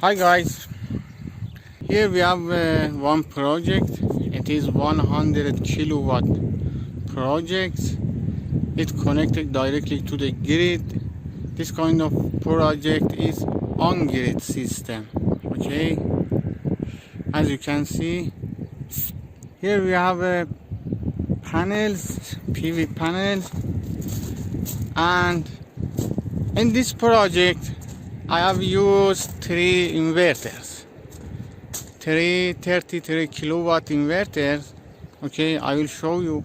Hi guys, here we have one project. It is 100 kilowatt project. It's connected directly to the grid. This kind of project is on-grid system. Okay, as you can see, here we have panels, PV panels, and in this project I have used 3 inverters, 33 kilowatt inverters. Okay, I will show you.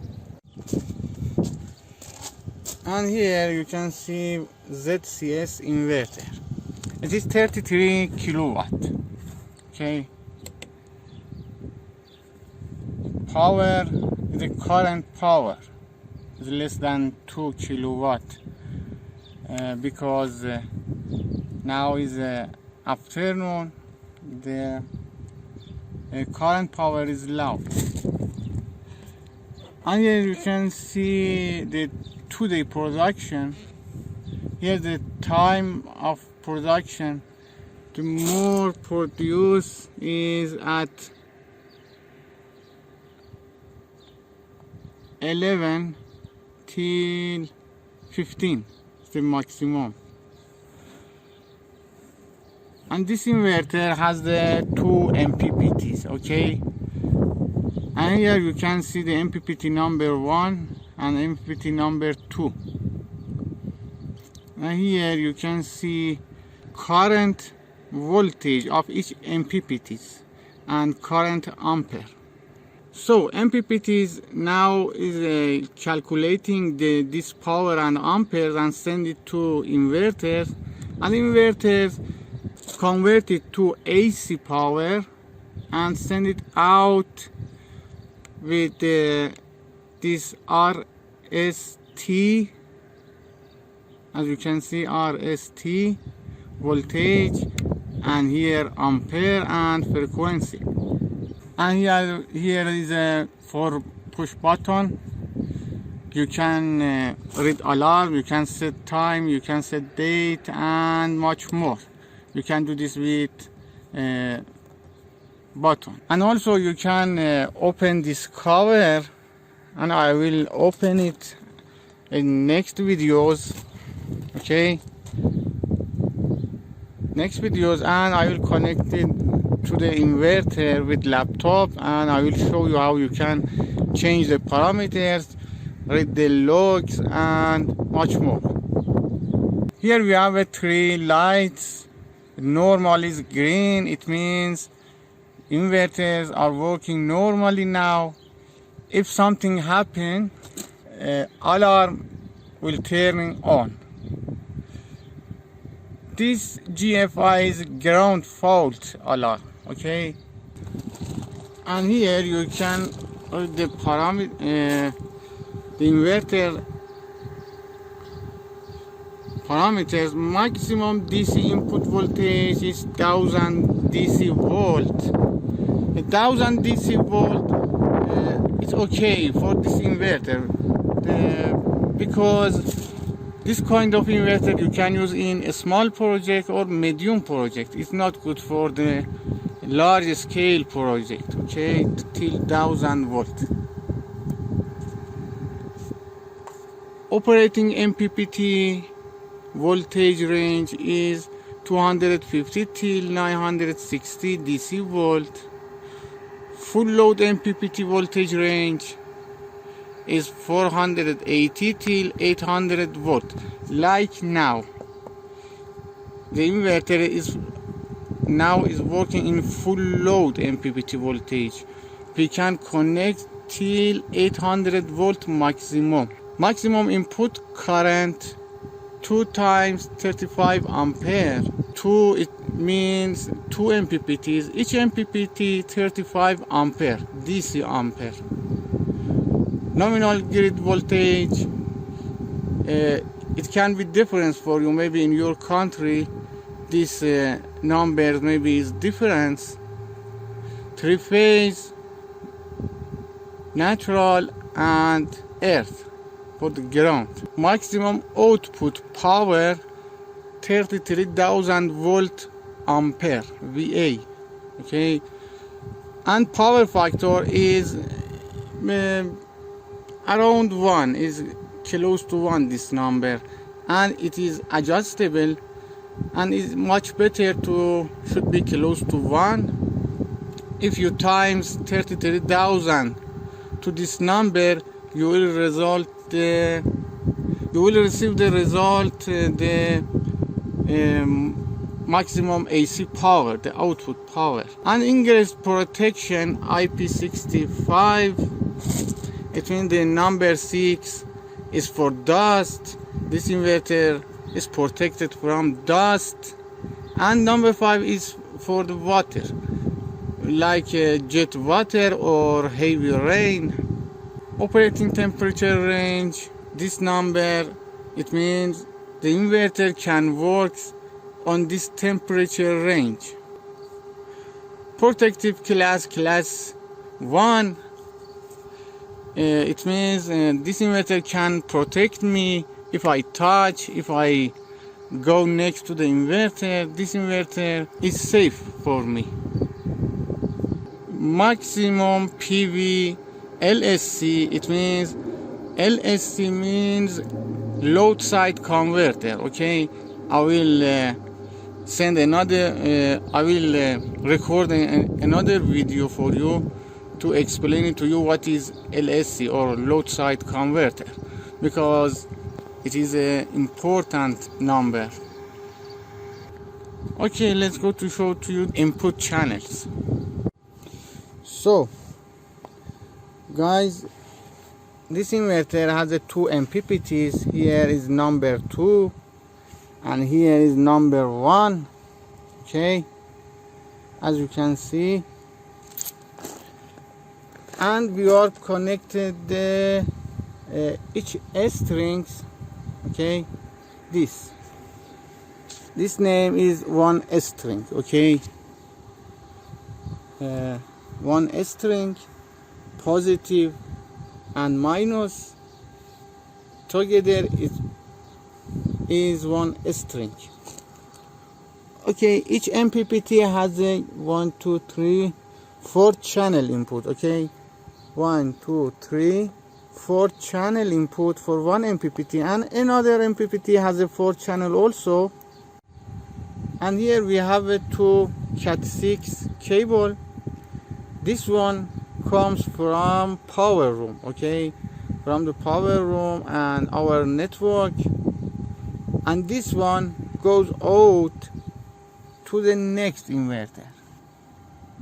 And here you can see ZCS inverter. It is 33 kilowatt. Okay, power, the current power is less than 2 kilowatt because now is afternoon. The current power is low. And here you can see the today production. Here the time of production. The more produced is at 11 till 15. It's the maximum. And this inverter has the 2 MPPTs, okay? And here you can see the MPPT number 1 and MPPT number 2. And here you can see current voltage of each MPPTs and current ampere. So MPPTs now is calculating this power and amperes and send it to inverters, and inverters convert it to AC power and send it out with this RST, as you can see, RST voltage, and here ampere and frequency. And here is a 4 push button. You can read alarm, you can set time, you can set date, and much more. You can do this with button. And also you can open this cover, and I will open it in next videos. Okay, next videos, and I will connect it to the inverter with laptop, and I will show you how you can change the parameters, read the logs, and much more. Here we have 3 lights. Normal is green, it means inverters are working normally now. If something happens, alarm will turn on. This GFI is ground fault alarm. Okay, and here you can read the parameter, the inverter parameters. Maximum DC input voltage is 1000 DC volt. 1000 DC volt it's okay for this inverter because this kind of inverter you can use in a small project or medium project. It's not good for the large scale project. Okay, till 1000 volt. Operating MPPT voltage range is 250 till 960 DC volt. Full load MPPT voltage range is 480 till 800 volt. Like now, the inverter is working in full load MPPT voltage. We can connect till 800 volt maximum. Maximum input current 2 times 35 ampere. 2, it means 2 MPPTs. Each MPPT 35 ampere, DC ampere. Nominal grid voltage, it can be different for you. Maybe in your country this number maybe is different. 3 phase, natural, and earth for the ground. Maximum output power 33,000 volt ampere VA, okay, and power factor is around 1, is close to 1, this number, and it is adjustable and is much better to should be close to 1. If you times 33,000 to this number, you will receive the result, the maximum AC power, the output power. And ingress protection IP65, it means the number 6 is for dust. This inverter is protected from dust. And number 5 is for the water, like jet water or heavy rain. Operating temperature range, this number, it means the inverter can work on this temperature range. Protective class 1, it means this inverter can protect me if I touch, if I go next to the inverter. This inverter is safe for me. Maximum PV LSC, it means LSC means load side converter, okay. I will record another video for you to explain it to you what is LSC or load side converter, because it is an important number. Okay, let's go to show to you input channels. So guys, this inverter has a 2 MPPTs. Here is number 2 and here is number 1, okay, as you can see. And we are connected each strings, okay. This name is 1 string, okay. 1 string, positive and minus together is 1 string, okay. Each MPPT has a 1, 2, 3, 4 channel input, okay. 1, 2, 3, 4 channel input for 1 MPPT, and another MPPT has a 4 channel also. And here we have a 2 Cat6 cable. This one comes from power room, okay, from the power room and our network, and this one goes out to the next inverter.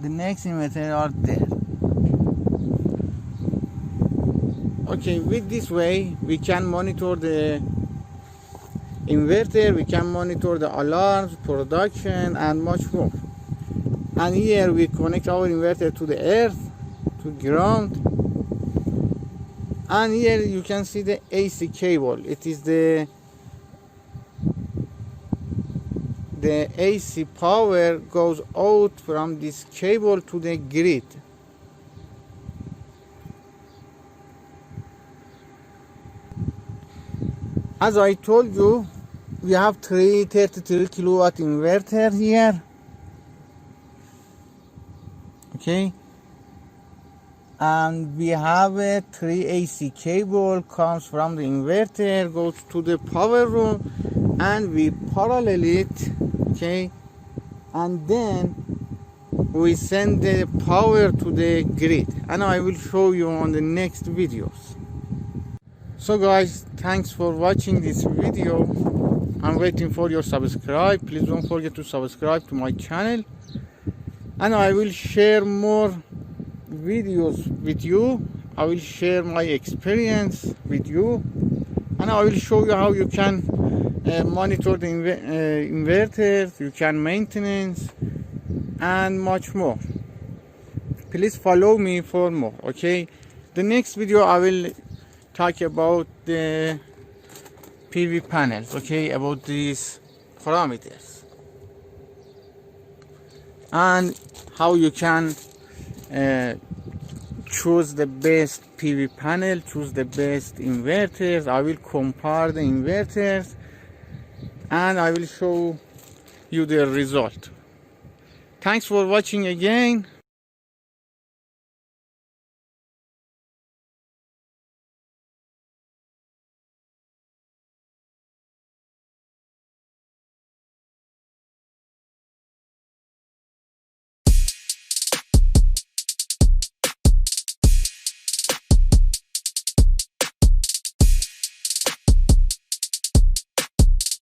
The next inverter are there, okay. With this way we can monitor the inverter, we can monitor the alarms, production, and much more. And here we connect our inverter to the earth, to ground, and here you can see the AC cable. It is the AC power goes out from this cable to the grid. As I told you, we have 33 kilowatt inverter here, okay, and we have a 3 AC cable comes from the inverter, goes to the power room, and we parallel it, okay, and then we send the power to the grid, and I will show you on the next videos. So guys, thanks for watching this video. I'm waiting for your subscribe. Please don't forget to subscribe to my channel, and I will share more videos with you. I will share my experience with you, and I will show you how you can monitor the inverters, you can maintenance, and much more. Please follow me for more, okay. The next video I will talk about the PV panels, okay, about these parameters and how you can choose the best PV panel, choose the best inverters. I will compare the inverters and I will show you the result. Thanks for watching again.